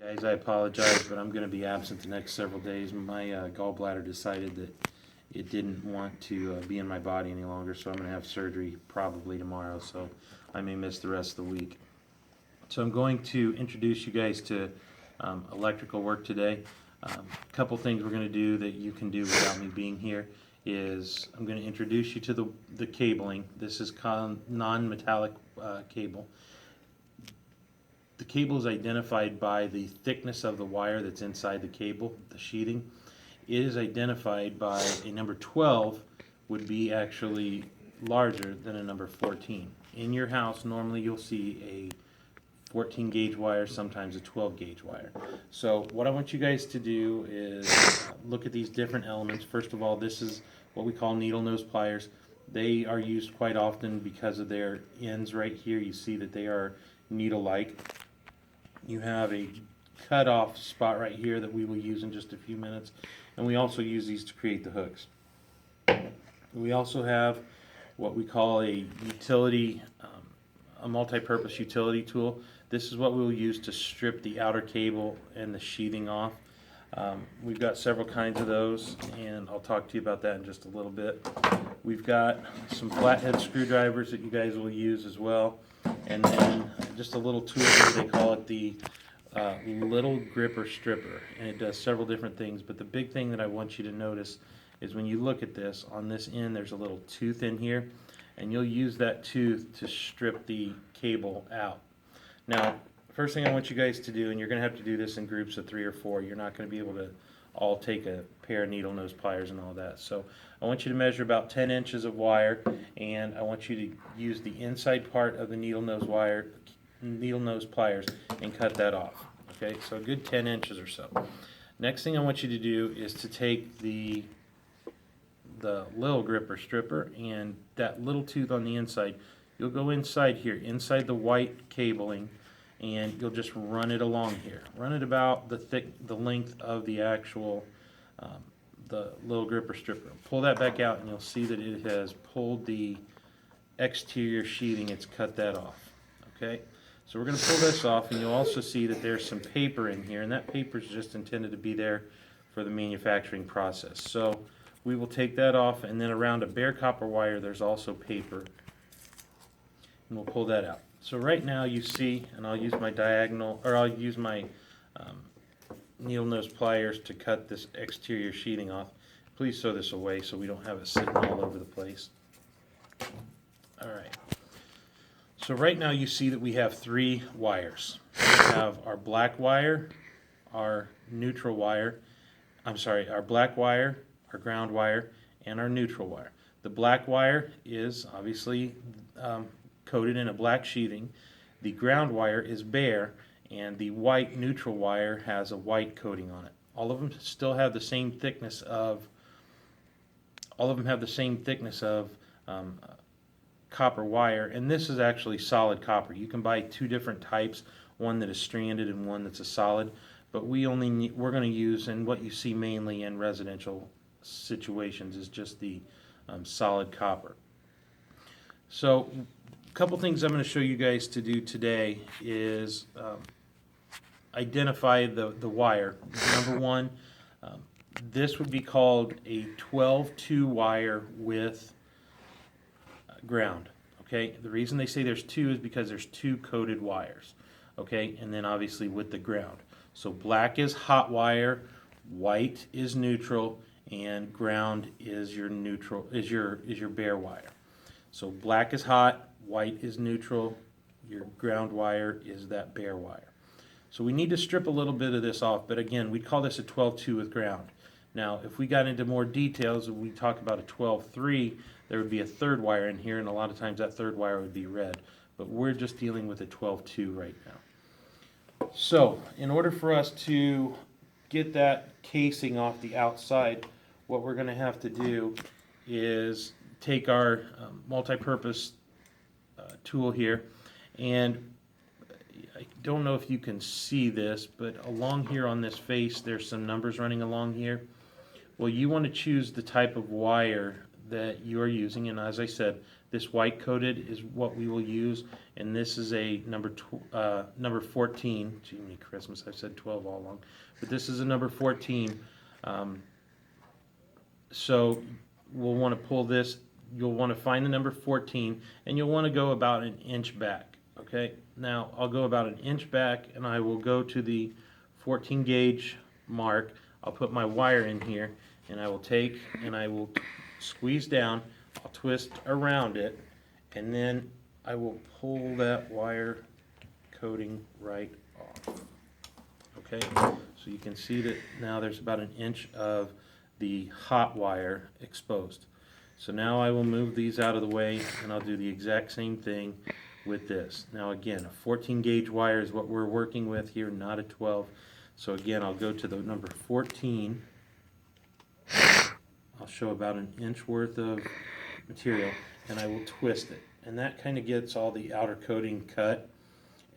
Guys, I apologize, but I'm going to be absent the next several days. My gallbladder decided that it didn't want to be in my body any longer, so I'm going to have surgery probably tomorrow, so I may miss the rest of the week. So I'm going to introduce you guys to electrical work today. A couple things we're going to do that you can do without me being here is I'm going to introduce you to the cabling. This is non-metallic cable. The cable is identified by the thickness of the wire that's inside the cable, the sheathing. It is identified by a number 12 would be actually larger than a number 14. In your house, normally you'll see a 14 gauge wire, sometimes a 12 gauge wire. So what I want you guys to do is look at these different elements. First of all, this is what we call needle nose pliers. They are used quite often because of their ends right here. You see that they are needle-like. You have a cut-off spot right here that we will use in just a few minutes, and we also use these to create the hooks. We also have what we call a utility, a multi-purpose utility tool. This is what we will use to strip the outer cable and the sheathing off. We've got several kinds of those, and I'll talk to you about that in just a little bit. We've got some flathead screwdrivers that you guys will use as well, and then just a little tool here, they call it the little gripper stripper, and it does several different things, but the big thing that I want you to notice is when you look at this, on this end there's a little tooth in here, and you'll use that tooth to strip the cable out. Now, first thing I want you guys to do, and you're going to have to do this in groups of 3 or 4, you're not going to be able to all take a pair of needle nose pliers and all that. So I want you to measure about 10 inches of wire, and I want you to use the inside part of the needle nose pliers and cut that off. Okay, so a good 10 inches or so. Next thing I want you to do is to take the little gripper stripper and that little tooth on the inside. You'll go inside here, inside the white cabling, and you'll just run it along here. Run it about the length of the actual the little gripper stripper. Pull that back out, and you'll see that it has pulled the exterior sheathing. It's cut that off. Okay, so we're going to pull this off, and you'll also see that there's some paper in here, and that paper is just intended to be there for the manufacturing process. So we will take that off, and then around a bare copper wire there's also paper, and we'll pull that out. So right now you see, and I'll use my needle nose pliers to cut this exterior sheathing off. Please throw this away so we don't have it sitting all over the place. Alright, so right now you see that we have 3 wires. We have our black wire, our neutral wire, our black wire, our ground wire, and our neutral wire. The black wire is obviously coated in a black sheathing. The ground wire is bare, and the white neutral wire has a white coating on it. All of them still have the same thickness of copper wire, and this is actually solid copper. You can buy 2 different types, one that is stranded and one that's a solid, but we're going to use, and what you see mainly in residential situations is just the solid copper. So a couple things I'm going to show you guys to do today is identify the wire. Number one, this would be called a 12-2 wire with ground. Okay, the reason they say there's 2 is because there's 2 coated wires. Okay, and then obviously with the ground. So black is hot wire, white is neutral, and ground is your bare wire. So black is hot, white is neutral, your ground wire is that bare wire. So we need to strip a little bit of this off, but again, we call this a 12-2 with ground. Now, if we got into more details, we talk about a 12-3, there would be a 3rd wire in here, and a lot of times that 3rd wire would be red. But we're just dealing with a 12-2 right now. So, in order for us to get that casing off the outside, what we're going to have to do is take our multi-purpose tool here, and I don't know if you can see this, but along here on this face there's some numbers running along here. Well, you want to choose the type of wire that you are using, and as I said, This white coated is what we will use, and this is a number 14. Gee, me Christmas, I've said 12 all along, but this is a number 14. So we'll want to pull this. You'll want to find the number 14, and you'll want to go about an inch back. Okay, now I'll go about an inch back, and I will go to the 14 gauge mark. I'll put my wire in here, and I will take and I will squeeze down. I'll twist around it, and then I will pull that wire coating right off. Okay, so you can see that now there's about an inch of the hot wire exposed. So now I will move these out of the way, and I'll do the exact same thing with this. Now again, a 14 gauge wire is what we're working with here, not a 12. So again, I'll go to the number 14. I'll show about an inch worth of material, and I will twist it. And that kind of gets all the outer coating cut.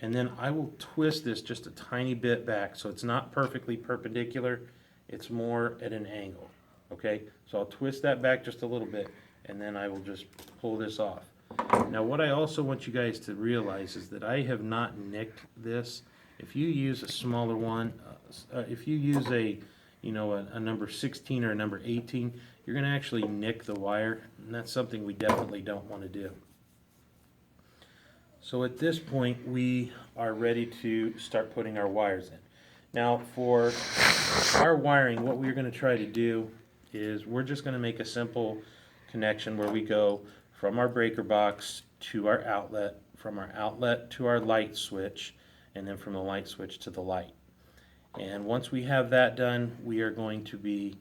And then I will twist this just a tiny bit back, so it's not perfectly perpendicular, it's more at an angle. Okay, so I'll twist that back just a little bit, and then I will just pull this off. Now what I also want you guys to realize is that I have not nicked this. If you use a smaller one, if you use a number 16 or a number 18, you're going to actually nick the wire, and that's something we definitely don't want to do. So at this point, we are ready to start putting our wires in. Now for our wiring, what we're going to try to do is we're just going to make a simple connection where we go from our breaker box to our outlet, from our outlet to our light switch, and then from the light switch to the light. And once we have that done, we are going to be,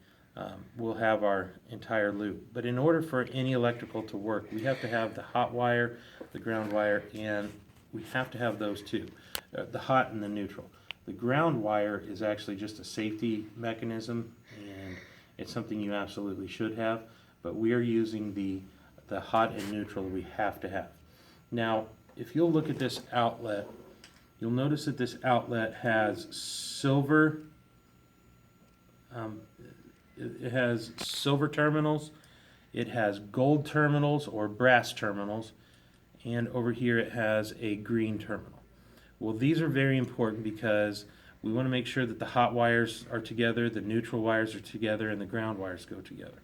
we'll have our entire loop. But in order for any electrical to work, we have to have the hot wire, the ground wire, and we have to have those two, the hot and the neutral. The ground wire is actually just a safety mechanism, and it's something you absolutely should have, but we are using the hot and neutral that we have to have. Now, if you'll look at this outlet, you'll notice that this outlet has silver, it has silver terminals, it has gold terminals or brass terminals, and over here it has a green terminal. Well, these are very important because we want to make sure that the hot wires are together, the neutral wires are together, and the ground wires go together.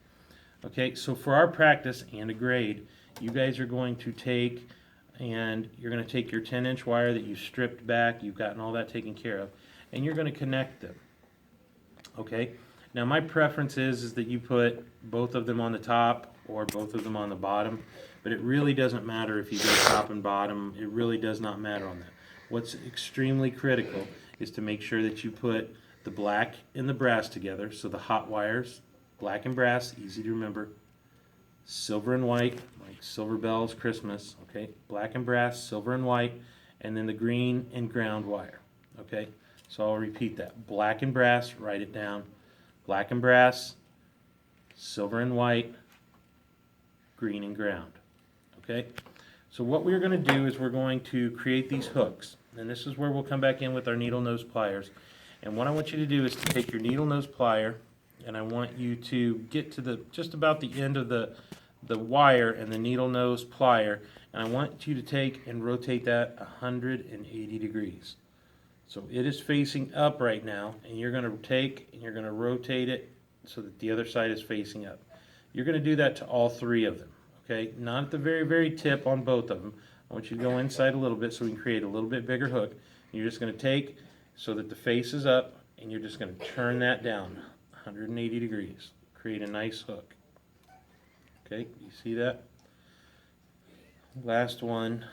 Okay, so for our practice and a grade, you guys are going to take and you're going to take your 10-inch wire that you stripped back, you've gotten all that taken care of, and you're going to connect them. Okay, now my preference is that you put both of them on the top or both of them on the bottom, but it really doesn't matter if you go top and bottom. It really does not matter on that. What's extremely critical is to make sure that you put the black and the brass together, so the hot wires, black and brass, easy to remember, silver and white, like Silver Bells Christmas, okay, black and brass, silver and white, and then the green and ground wire, okay, so I'll repeat that, black and brass, write it down, black and brass, silver and white, green and ground, okay. So what we're going to do is we're going to create these hooks, and this is where we'll come back in with our needle nose pliers. And what I want you to do is to take your needle nose plier, and I want you to get to just about the end of the wire and the needle nose plier, and I want you to take and rotate that 180 degrees. So it is facing up right now, and you're going to take and you're going to rotate it so that the other side is facing up. You're going to do that to all three of them. Okay, not at the very, very tip on both of them. I want you to go inside a little bit so we can create a little bit bigger hook. You're just going to take so that the face is up, and you're just going to turn that down 180 degrees. Create a nice hook. Okay, you see that? Last one.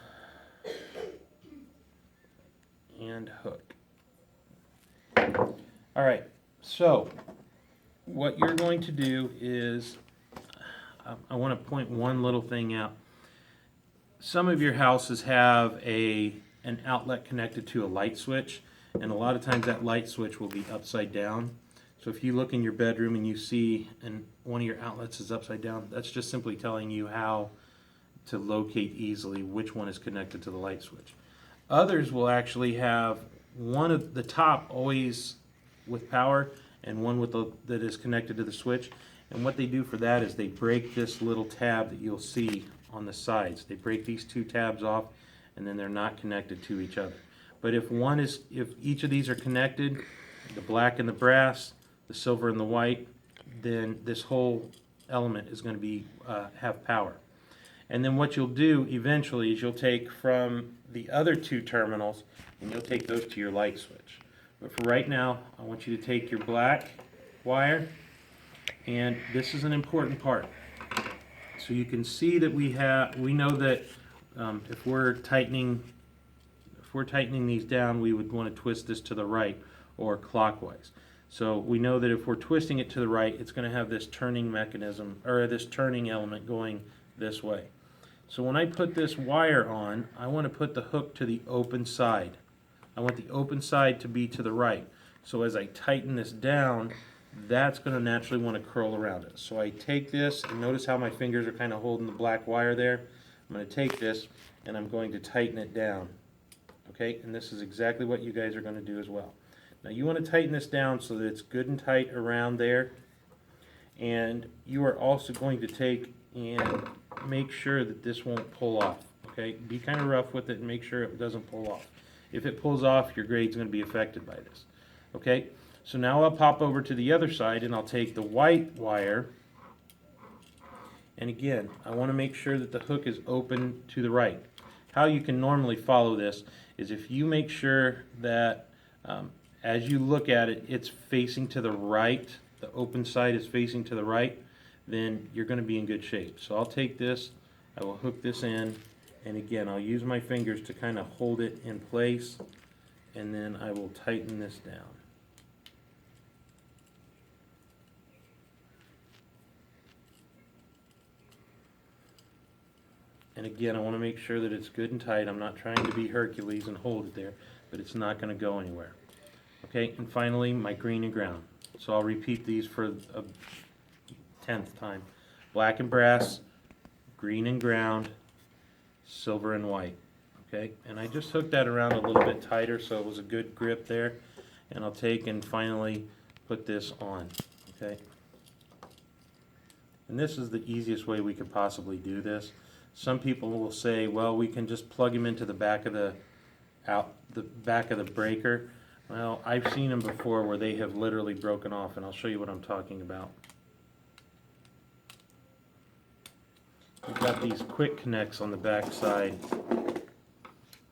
And hook. All right, so what you're going to do is I want to point one little thing out. Some of your houses have an outlet connected to a light switch, and a lot of times that light switch will be upside down. So if you look in your bedroom and you see one of your outlets is upside down, that's just simply telling you how to locate easily which one is connected to the light switch. Others will actually have one of the top always with power and one with that is connected to the switch. And what they do for that is they break this little tab that you'll see on the sides. They break these two tabs off, and then they're not connected to each other. But if each of these are connected, the black and the brass, the silver and the white, then this whole element is going to be have power. And then what you'll do eventually is you'll take from the other two terminals and you'll take those to your light switch. But for right now, I want you to take your black wire, and this is an important part. So you can see that we know that if we're tightening these down, we would want to twist this to the right or clockwise. So we know that if we're twisting it to the right, it's going to have this turning mechanism, or this turning element going this way. So when I put this wire on, I want to put the hook to the open side. I want the open side to be to the right. So as I tighten this down, that's going to naturally want to curl around it. So I take this, and notice how my fingers are kind of holding the black wire there. I'm going to take this, and I'm going to tighten it down. Okay, and this is exactly what you guys are going to do as well. Now you want to tighten this down so that it's good and tight around there. And you are also going to take and make sure that this won't pull off. Okay, be kind of rough with it and make sure it doesn't pull off. If it pulls off, your grade's going to be affected by this. Okay, so now I'll pop over to the other side and I'll take the white wire. And again, I want to make sure that the hook is open to the right. How you can normally follow this is if you make sure that as you look at it, it's facing to the right, the open side is facing to the right, then you're going to be in good shape. So I'll take this, I will hook this in, and again, I'll use my fingers to kind of hold it in place, and then I will tighten this down. And again, I want to make sure that it's good and tight. I'm not trying to be Hercules and hold it there, but it's not going to go anywhere. Okay, and finally, my green and ground. So I'll repeat these for a 10th time. Black and brass, green and ground, silver and white. Okay, and I just hooked that around a little bit tighter so it was a good grip there. And I'll take and finally put this on. Okay, and this is the easiest way we could possibly do this. Some people will say, well, we can just plug him into the back of the breaker. Well, I've seen them before where they have literally broken off, and I'll show you what I'm talking about. You've got these quick connects on the back side.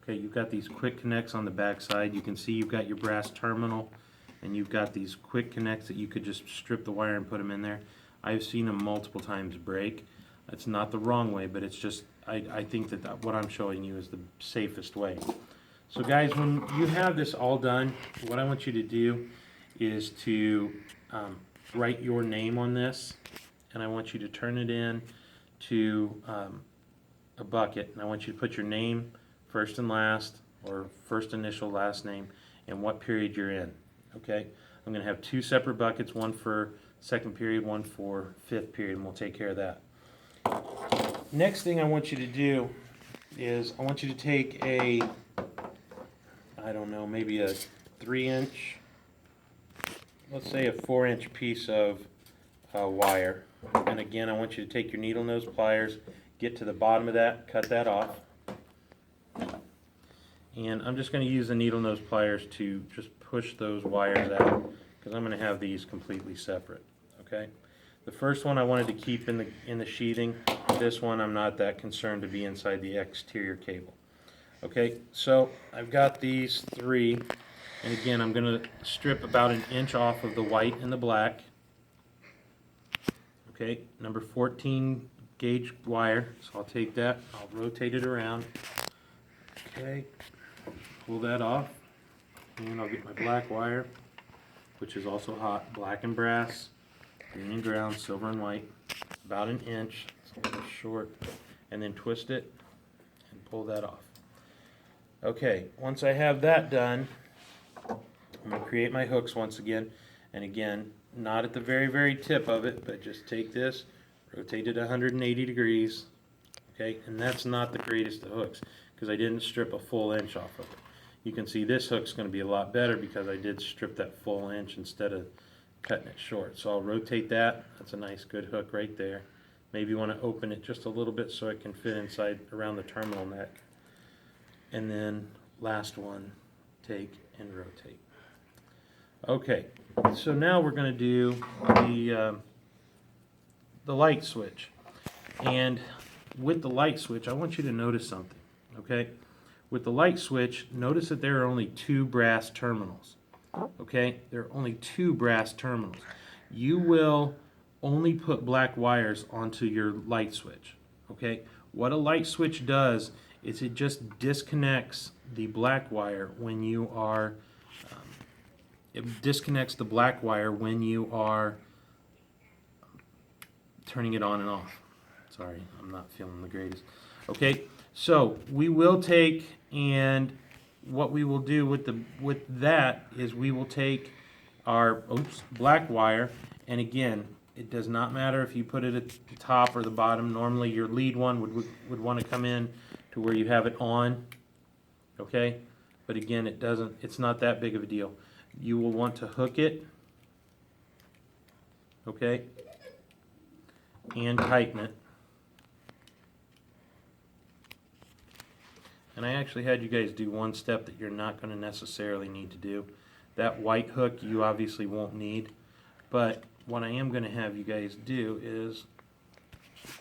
Okay, you've got these quick connects on the back side. You can see you've got your brass terminal, and you've got these quick connects that you could just strip the wire and put them in there. I've seen them multiple times break. It's not the wrong way, but it's just, I think that what I'm showing you is the safest way. So guys, when you have this all done, what I want you to do is to write your name on this, and I want you to turn it in to a bucket, and I want you to put your name first and last, or first initial, last name, and what period you're in. Okay, I'm going to have two separate buckets, one for second period, one for fifth period, and we'll take care of that. Next thing I want you to do is I want you to take a, I don't know, maybe a 3-inch, let's say a 4-inch piece of wire. And again, I want you to take your needle nose pliers, get to the bottom of that, cut that off. And I'm just going to use the needle nose pliers to just push those wires out, because I'm going to have these completely separate. Okay. The first one I wanted to keep in the sheathing. This one I'm not that concerned to be inside the exterior cable. Okay, so I've got these three, and again I'm going to strip about 1 inch off of the white and the black. Okay, number 14 gauge wire, so I'll take that, I'll rotate it around. Okay, pull that off, and I'll get my black wire, which is also hot, black and brass, green and ground, silver and white, about 1 inch, it's a little short, and then twist it and pull that off. Okay, once I have that done, I'm going to create my hooks once again, and again, not at the very, very tip of it, but just take this, rotate it 180 degrees, okay, and that's not the greatest of hooks, because I didn't strip a full inch off of it. You can see this hook's going to be a lot better because I did strip that full inch instead of cutting it short. So I'll rotate that. That's a nice good hook right there. Maybe you want to open it just a little bit so it can fit inside around the terminal neck. And then last one, take and rotate. Okay, so now we're going to do the light switch. And with the light switch, I want you to notice something, okay? With the light switch, notice that there are only 2 brass terminals, okay? There are only 2 brass terminals. You will only put black wires onto your light switch, okay? What a light switch does is it just disconnects the black wire when you are, it disconnects the black wire when you are turning it on and off. Sorry, I'm not feeling the greatest. Okay, so we will take, and what we will do with that is we will take our black wire, and again, it does not matter if you put it at the top or the bottom. Normally your lead one would want to come in to where you have it on, okay? But again, it's not that big of a deal. You will want to hook it, okay, and tighten it. And I actually had you guys do one step that you're not going to necessarily need to do. That white hook you obviously won't need, but what I am going to have you guys do is,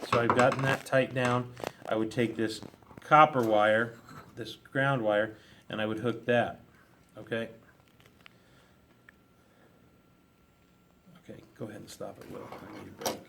so I've gotten that tight down, I would take this copper wire, this ground wire, and I would hook that, okay? Okay, go ahead and stop it, Will. I need a break.